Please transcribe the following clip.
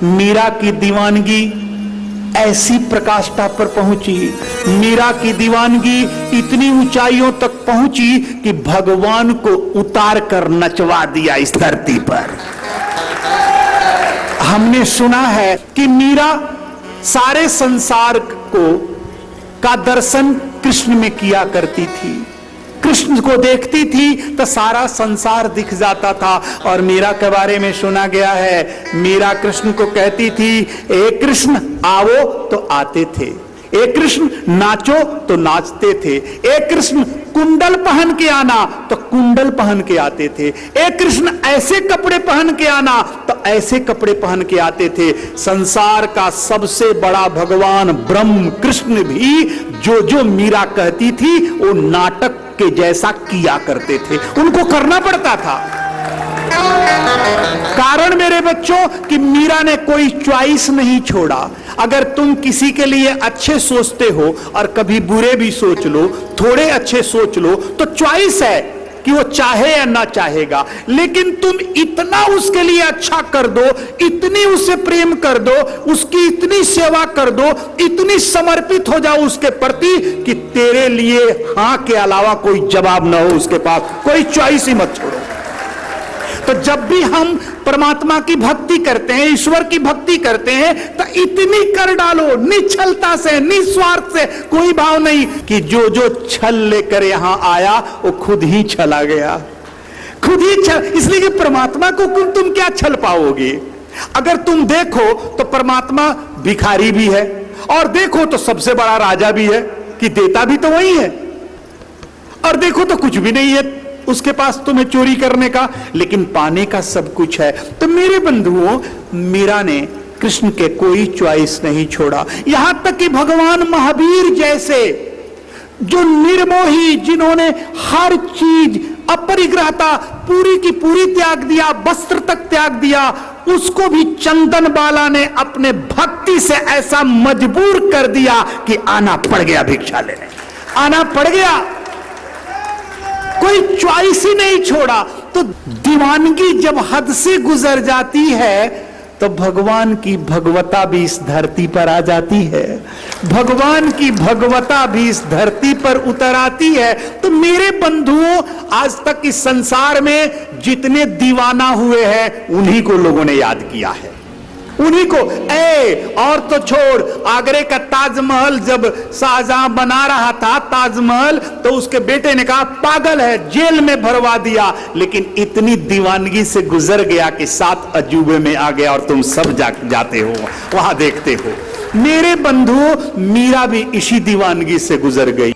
मीरा की दीवानगी ऐसी प्रकाष्ठा पर पहुंची, मीरा की दीवानगी इतनी ऊंचाइयों तक पहुंची कि भगवान को उतार कर नचवा दिया इस धरती पर। हमने सुना है कि मीरा सारे संसार का दर्शन कृष्ण में किया करती थी। कृष्ण को देखती थी तो सारा संसार दिख जाता था। और मीरा के बारे में सुना गया है, मीरा कृष्ण को कहती थी, ए कृष्ण आओ तो आते थे, ए कृष्ण नाचो तो नाचते थे, ए कृष्ण कुंडल पहन के आना तो कुंडल पहन के आते थे, ए कृष्ण ऐसे कपड़े पहन के आना तो ऐसे कपड़े पहन के आते थे। संसार का सबसे बड़ा भगवान ब्रह्म कृष्ण भी जो जो मीरा कहती थी वो नाटक के जैसा किया करते थे, उनको करना पड़ता था। कारण मेरे बच्चों कि मीरा ने कोई चॉइस नहीं छोड़ा। अगर तुम किसी के लिए अच्छे सोचते हो और कभी बुरे भी सोच लो, थोड़े अच्छे सोच लो, तो चॉइस है कि वो चाहे या ना चाहेगा। लेकिन तुम इतना उसके लिए अच्छा कर दो, इतनी उससे प्रेम कर दो, उसकी इतनी सेवा कर दो, इतनी समर्पित हो जाओ उसके प्रति कि तेरे लिए हां के अलावा कोई जवाब ना हो उसके पास, कोई चॉइस ही मत छोड़ो। तो जब भी हम परमात्मा की भक्ति करते हैं, ईश्वर की भक्ति करते हैं, तो इतनी कर डालो निश्चलता से, निस्वार्थ से, कोई भाव नहीं कि जो जो छल लेकर यहां आया वो खुद ही चला गया, खुद ही छल। इसलिए कि परमात्मा को तुम क्या छल पाओगे? अगर तुम देखो तो परमात्मा भिखारी भी है और देखो तो सबसे बड़ा राजा भी है, कि देता भी तो वही है, और देखो तो कुछ भी नहीं है उसके पास तुम्हें चोरी करने का, लेकिन पाने का सब कुछ है। तो मेरे बंधुओं, मीरा ने कृष्ण के कोई चॉइस नहीं छोड़ा। यहां तक कि भगवान महावीर जैसे जो निर्मोही, जिन्होंने हर चीज अपरिग्रहता पूरी की पूरी त्याग दिया, वस्त्र तक त्याग दिया, उसको भी चंदन बाला ने अपने भक्ति से ऐसा मजबूर कर दिया कि आना पड़ गया भिक्षा लेने, आना पड़ गया, कोई चॉइस ही नहीं छोड़ा। तो दीवानगी जब हद से गुजर जाती है तो भगवान की भगवता भी इस धरती पर आ जाती है, भगवान की भगवता भी इस धरती पर उतर आती है। तो मेरे बंधुओं, आज तक इस संसार में जितने दीवाना हुए हैं उन्हीं को लोगों ने याद किया है, उन्हीं को। और तो छोड़, आगरे का ताजमहल जब शाहजहां बना रहा था ताजमहल, तो उसके बेटे ने कहा पागल है, जेल में भरवा दिया। लेकिन इतनी दीवानगी से गुजर गया कि 7 अजूबे में आ गया और तुम सब जाते हो वहां देखते हो। मेरे बंधुओं, मीरा भी इसी दीवानगी से गुजर गई।